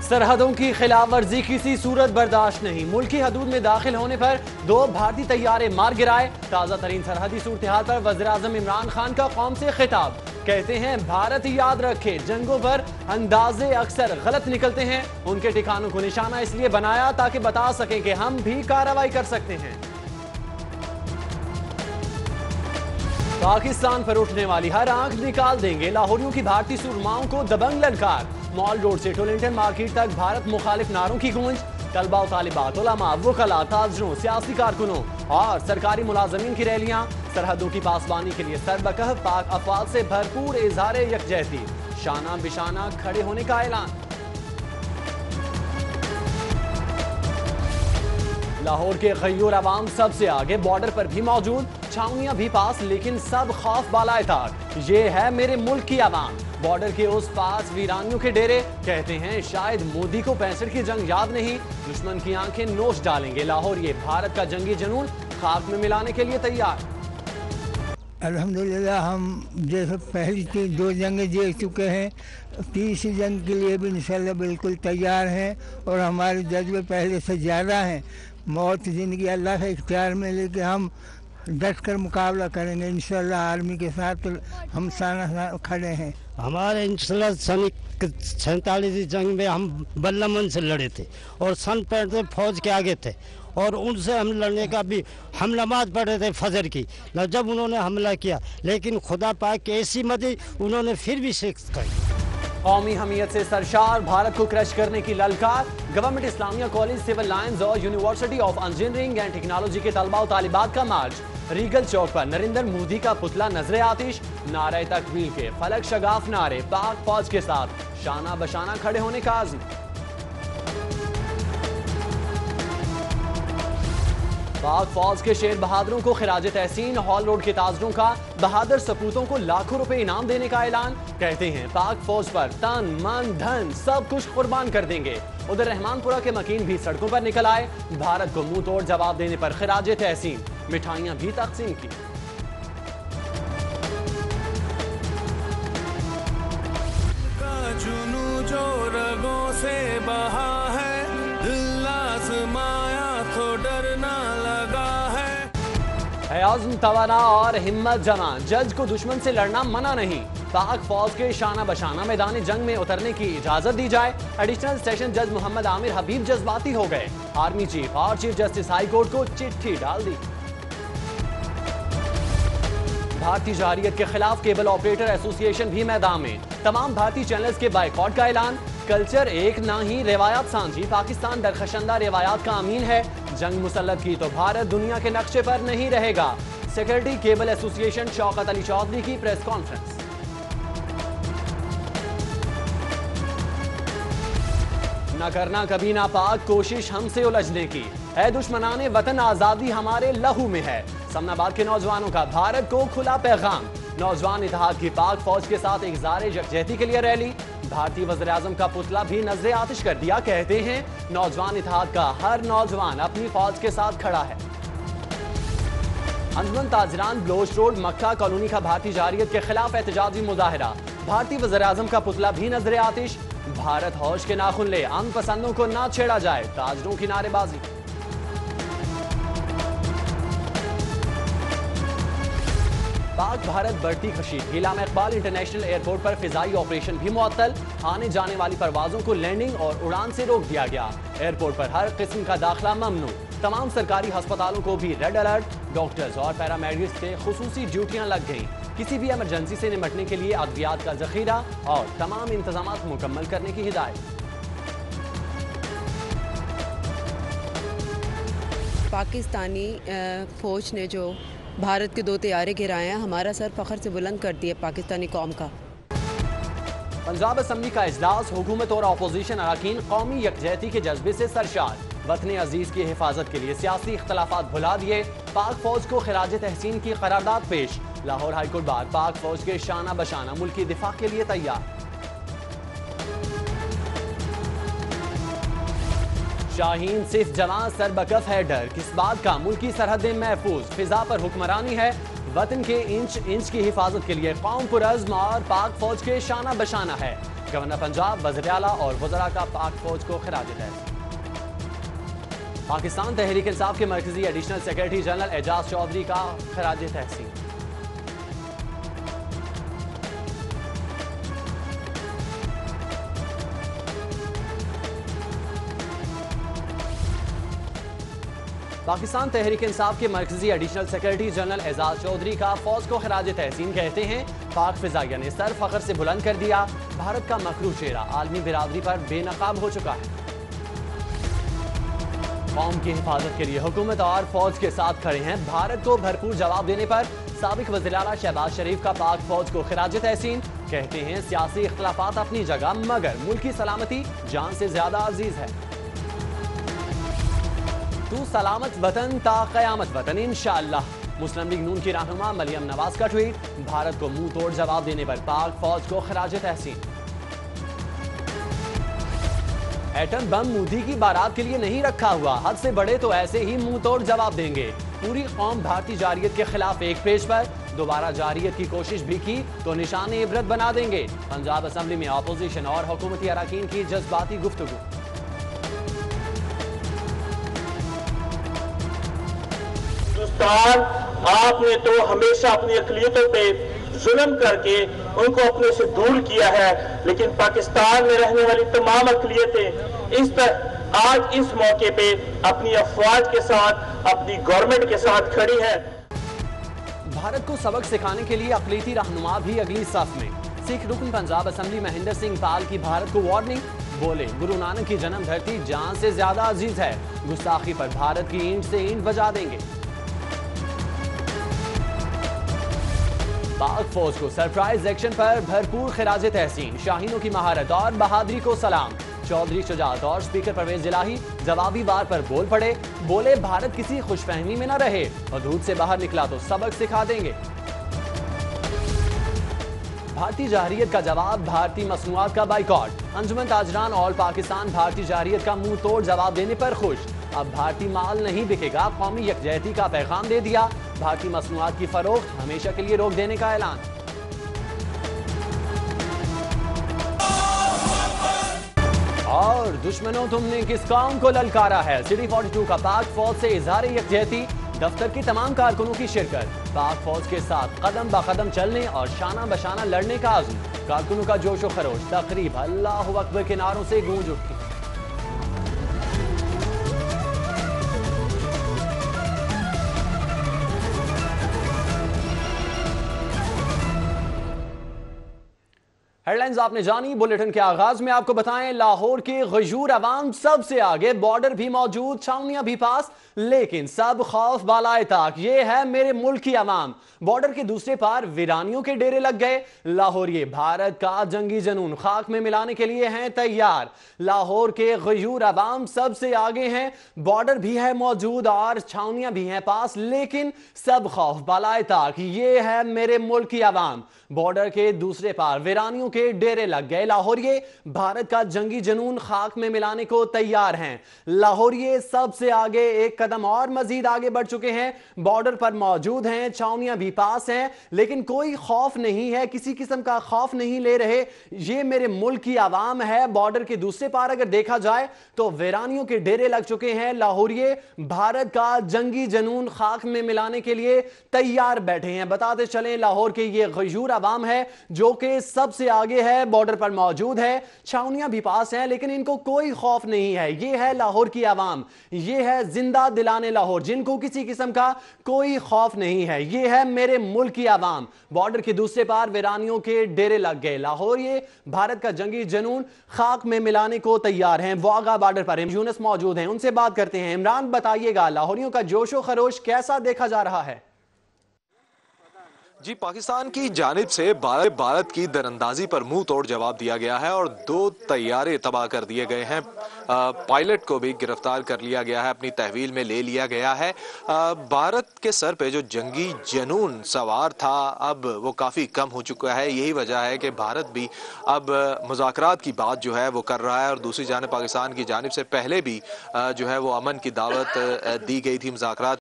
सरहदों की खिलाफ वर्जी किसी सूरत बर्दाश्त नहीं। मुल्की हदूद में दाखिल होने पर 2 भारतीय तैयारे मार गिराए। ताज़ा तरीन सरहदी सूरत हाल पर वज़ीर आज़म इमरान खान का कौम से खिताब। कहते हैं भारत याद रखे जंगों पर अंदाजे अक्सर गलत निकलते हैं। उनके ठिकानों को निशाना इसलिए बनाया ताकि बता सकें कि हम भी कार्रवाई कर सकते हैं। पाकिस्तान पर उठने वाली हर आंख निकाल देंगे। लाहौरियों की भारतीय सुरमाओं को दबंग ललकार। मॉल रोड से टोलिंगटन मार्केट तक भारत मुखालिफ नारों की गूंज। तलबा और तालिबात, उलमा, वकला, ताजरों, सियासी कारकुनों और सरकारी मुलाजमीन की रैलियां। सरहदों की पासबानी के लिए सरबकह पाक अफवाज से भरपूर इजहार यकजहती। शाना बिशाना खड़े होने का ऐलान। लाहौर के गयूर अवाम सबसे आगे, बॉर्डर पर भी मौजूद, छावनियां भी पास, लेकिन सब खौफ बालाए ताक। ये है मेरे मुल्क की आवाम। बॉर्डर के उस पास वीरानियों के डेरे। कहते हैं शायद मोदी को 65 की जंग याद नहीं। दुश्मन की आंखें नोच डालेंगे। लाहौर ये भारत का जंगी जुनून खाक में मिलाने के लिए तैयार। अल्हम्दुलिल्लाह हम जैसे पहली 2 जंगें जीत चुके हैं, तीसरी जंग के लिए भी इंशाल्लाह बिल्कुल तैयार हैं और हमारे जज्बे पहले से ज़्यादा हैं। मौत ज़िंदगी अल्लाह के इख्तियार में, लेके हम डट कर मुकाबला करेंगे इंशाल्लाह। आर्मी के साथ हम साना खड़े हैं। हमारे इंशाल्लाह सन 47 जंग में हम बल्लमन से लड़े थे और सन 65 में फौज के आगे थे और उनसे हम लड़ने का भी हम नमाज पढ़ रहे थे फजर की न, जब उन्होंने हमला किया, लेकिन खुदा पाक की ऐसी मदद, उन्होंने फिर भी शिकस्त खाई। कौमी हमीयत से सरशार, भारत को क्रश करने की ललकार। Government Islamia college, civil lines और university of engineering and technology के तलबा और तालिबात का मार्च। रीगल चौक पर नरेंद्र मोदी का पुतला नजरे आतिश। नारे तकबीर के फलक शगाफ नारे। पाक फौज के साथ शाना बशाना खड़े होने का आज़म। पाक फौज के शेर बहादुरों को खिराज तहसीन। हॉल रोड के ताजरों का बहादुर सपूतों को लाखों रुपए इनाम देने का ऐलान। कहते हैं पाक फौज पर तन मन धन सब कुछ कुर्बान कर देंगे। उधर रहमानपुरा के मकीन भी सड़कों पर निकल आए। भारत को मुंह तोड़ जवाब देने पर खिराज तहसीन। मिठाइयां भी तकसीम की। जो रगों से बहा है, दिल आज़माया तो डरना लगा है। आज़म तवाना और हिम्मत जमा। जज को दुश्मन से लड़ना मना नहीं। पाक फौज के शाना बशाना मैदान जंग में उतरने की इजाजत दी जाए। एडिशनल सेशन जज मोहम्मद आमिर हबीब जज्बाती हो गए। आर्मी चीफ और चीफ जस्टिस हाई कोर्ट को चिट्ठी डाल दी। भारतीय जारियत के खिलाफ केबल ऑपरेटर एसोसिएशन भी मैदान में। तमाम भारतीय चैनल्स के बायकॉट का ऐलान। कल्चर एक ना ही रिवायात सांझी। पाकिस्तान दरखशंदा रिवायात का अमीन है। जंग मुसल्लत की तो भारत दुनिया के नक्शे पर नहीं रहेगा। Secretary cable association Shaukat Ali Chaudhry की प्रेस कॉन्फ्रेंस। न करना कभी ना पाक, कोशिश हमसे उलझने की है। दुश्मनाने वतन आजादी हमारे लहू में है। समनाबाद के नौजवानों का भारत को खुला पैगाम। नौजवान इत्तेहाद की पाक फौज के साथ इज़हार यकजहती के लिए रैली। भारतीय वज़ीर आज़म का पुतला भी नजरे आतिश कर दिया। कहते हैं नौजवान इत्तेहाद का हर नौजवान अपनी फौज के साथ खड़ा है। अंजुमन ताजरान ब्लोच रोड मक्का कॉलोनी का भारतीय जारियत के खिलाफ एहतजाजी मुजाहिरा। भारतीय वज़ीर आज़म का पुतला भी नजरे आतिश। भारत हौश के नाखुन ले, अमन पसंदों को ना छेड़ा जाए। ताजरों की नारेबाजी। पाक भारत बढ़ती कशीद। इलामा इकबाल इंटरनेशनल एयरपोर्ट पर फिजाई ऑपरेशन भी मुअत्तल। आने जाने वाली परवाजों को लैंडिंग और उड़ान से रोक दिया गया। एयरपोर्ट पर हर किस्म का दाखिला ममनू। तमाम सरकारी अस्पतालों को भी रेड अलर्ट। डॉक्टर्स और पैरामेडिक्स के खुसूसी ड्यूटियां लग गईं। किसी भी इमरजेंसी से निपटने के लिए अद्वियात का जखीरा और तमाम इंतजाम मुकम्मल करने की हिदायत। पाकिस्तानी फौज ने जो भारत के 2 तैयारे गिराए हैं, हमारा सर फख्र से बुलंद कर दिया पाकिस्तानी कौम का। पंजाब असम्बली का इजलास। हुकूमत और अपोजिशन अरकान कौमी यकजहती के जज्बे से सरशार। वतन अजीज की हिफाजत के लिए सियासी इख्तलाफात भुला दिए। पाक फौज को खिराज तहसीन की करारदाद पेश। लाहौर हाईकोर्ट बार पाक फौज के शाना बशाना मुल्की दिफा के लिए तैयार। शाहीन सिर्फ जवान सरबकफ है डर। किस बात का? मुल्की सरहदें महफूज। फिजा पर हुक्मरानी है। वतन के इंच इंच की हिफाजत के लिए कौम पुरज़्म और पाक फौज के शाना बशाना है। गवर्नर पंजाब, वज़ीर आला और वज़रा का पाक फौज को खिराज तहसीन। पाकिस्तान तहरीक इंसाफ के मरकजी additional secretary general Ejaz Chaudhry का खिराज तहसीन। पाकिस्तान तहरीक इंसाफ के मरकजी additional secretary general Ejaz Chaudhry का फौज को खिराज तहसीन। कहते हैं पाक फिजाइया ने सर फख्र से बुलंद कर दिया। भारत का मकरू चेहरा आलमी बिरादरी पर बेनकाब हो चुका है। कौम की हिफाजत के लिए हुकूमत और फौज के साथ खड़े हैं। भारत को भरपूर जवाब देने पर साबिक वज़ीर आला शहबाज शरीफ का पाक फौज को खिराज तहसीन। कहते हैं सियासी इख्तिलाफात अपनी जगह, मगर मुल्क की सलामती जान से ज्यादा अजीज है। तू सलामत वतन ता क़यामत वतन इंशाअल्लाह। मुस्लिम लीग नून की रहनुमा मरियम नवाज का ट्वीट। भारत को मुंह तोड़ जवाब देने पर पाक फौज को खिराज तहसीन। एटम बम मोदी की बारात के लिए नहीं रखा हुआ, हद से बड़े तो ऐसे ही मुंह तोड़ जवाब देंगे। पूरी कौम भारतीय जारियत के खिलाफ एक पेज पर, दोबारा जारियत की कोशिश भी की तो निशान इबरत बना देंगे। पंजाब असेंबली में अपोजिशन और हुकूमती अरकान की जज्बाती गुफ्तगू। आपने तो हमेशा अपनी अक़लियतों पे जुल्म करके उनको अपने से दूर किया है, लेकिन पाकिस्तान में रहने वाली तमाम अक़लियतें आज इस मौके पे अपनी अफवाज के साथ, अपनी गवर्नमेंट के साथ खड़ी है। भारत को सबक सिखाने के लिए अक़लियती रहनुमा भी अगली सफ में। सिख रुकन पंजाब असेंबली महेंद्र सिंह पाल की भारत को वार्निंग। बोले गुरु नानक की जन्म धरती जान से ज्यादा अजीज है। गुस्ताखी पर भारत की ईंट से ईंट बजा देंगे। पाक फौज को सरप्राइज एक्शन पर भरपूर खिराज तहसीन। शाहीनों की महारत और बहादुरी को सलाम। चौधरी शुजात और स्पीकर परवेज इलाही जवाबी वार पर बोल पड़े। बोले भारत किसी खुशफहमी में न रहे, हदूद से बाहर निकला तो सबक सिखा देंगे। भारतीय जारियत का जवाब, भारतीय मसनूआत का बाइकॉट। अंजुमन ताजरान ऑल पाकिस्तान भारतीय जारियत का मुंह तोड़ जवाब देने पर खुश। अब भारतीय माल नहीं बिकेगा, कौमी यकजहती का पैगाम दे दिया। भारतीय मसनूआत की फरोख्त हमेशा के लिए रोक देने का ऐलान। और दुश्मनों, तुमने किस कौम को ललकारा है? सिटी 42 का पाक फौज से इजहार यकजहती। दफ्तर की तमाम कारकुनों की शिरकत। पाक फौज के साथ कदम ब कदम चलने और शाना बशाना लड़ने का आज़म। कारकुनों का जोश व खरोश, तकरीब अल्लाहु अकबर के नारों से गूंज उठी। हेडलाइंस आपने जानी। बुलेटिन के आगाज में आपको बताएं, लाहौर के गयूर अवाम सबसे आगे, बॉर्डर भी मौजूद, छावनियां भी पास, लेकिन सब खौफ बालाए ताक। ये है मेरे मुल्क की अवाम। बॉर्डर के दूसरे पार वीरानियों के डेरे लग गए। लाहौर ये भारत का जंगी जनून खाक में मिलाने के लिए हैं तैयार। लाहौर के गयूर अवाम सबसे आगे हैं, बॉर्डर भी है मौजूद और छावनियां भी हैं पास, लेकिन सब खौफ बालाए ताक। ये है मेरे मुल्क की अवाम। बॉर्डर के दूसरे पार वीरानियों के डेरे लग गए। लाहौरिये भारत का जंगी जनून खाक में मिलाने को तैयार हैं। लाहौरिये सबसे आगे, एक कदम और मजीद आगे बढ़ चुके हैं। बॉर्डर पर मौजूद हैं, छावनियां भी पास हैं, लेकिन कोई खौफ नहीं है, किसी किस्म का खौफ नहीं ले रहे। ये मेरे मुल्क की आवाम है। बॉर्डर के दूसरे पार अगर देखा जाए तो वीरानियों के डेरे लग चुके हैं। लाहौरिये भारत का जंगी जनून खाक में मिलाने के लिए तैयार बैठे हैं। बताते चलें, लाहौर के ये गयूर अवाम है जो कि सबसे आगे है, बॉर्डर पर मौजूद है, छावनियां भी पास हैं, लेकिन इनको कोई खौफ नहीं है। ये है लाहौर की आवाम, ये है जिंदा दिलाने लाहौर, जिनको किसी किस्म का कोई खौफ नहीं है। ये है मेरे मुल्क की आवाम। बॉर्डर के दूसरे पार वीरानियों के डेरे लग गए। लाहौर ये भारत का जंगी जनून खाक में मिलाने को तैयार हैं। वाघा बॉर्डर पर यूनुस मौजूद हैं, उनसे बात करते हैं। इमरान, बताइएगा लाहौरियों का जोशो खरोश कैसा देखा जा रहा है? जी, पाकिस्तान की जानिब से भारत की दरअंदाजी पर मुंह तोड़ जवाब दिया गया है और 2 तैयारे तबाह कर दिए गए हैं। पायलट को भी गिरफ्तार कर लिया गया है, अपनी तहवील में ले लिया गया है। भारत के सर पे जो जंगी जनून सवार था, अब वो काफ़ी कम हो चुका है। यही वजह है कि भारत भी अब मुज़ाकरात की बात जो है वो कर रहा है। और दूसरी जानिब पाकिस्तान की जानिब से पहले भी जो है वो अमन की दावत दी गई थी, मुज़ाकरात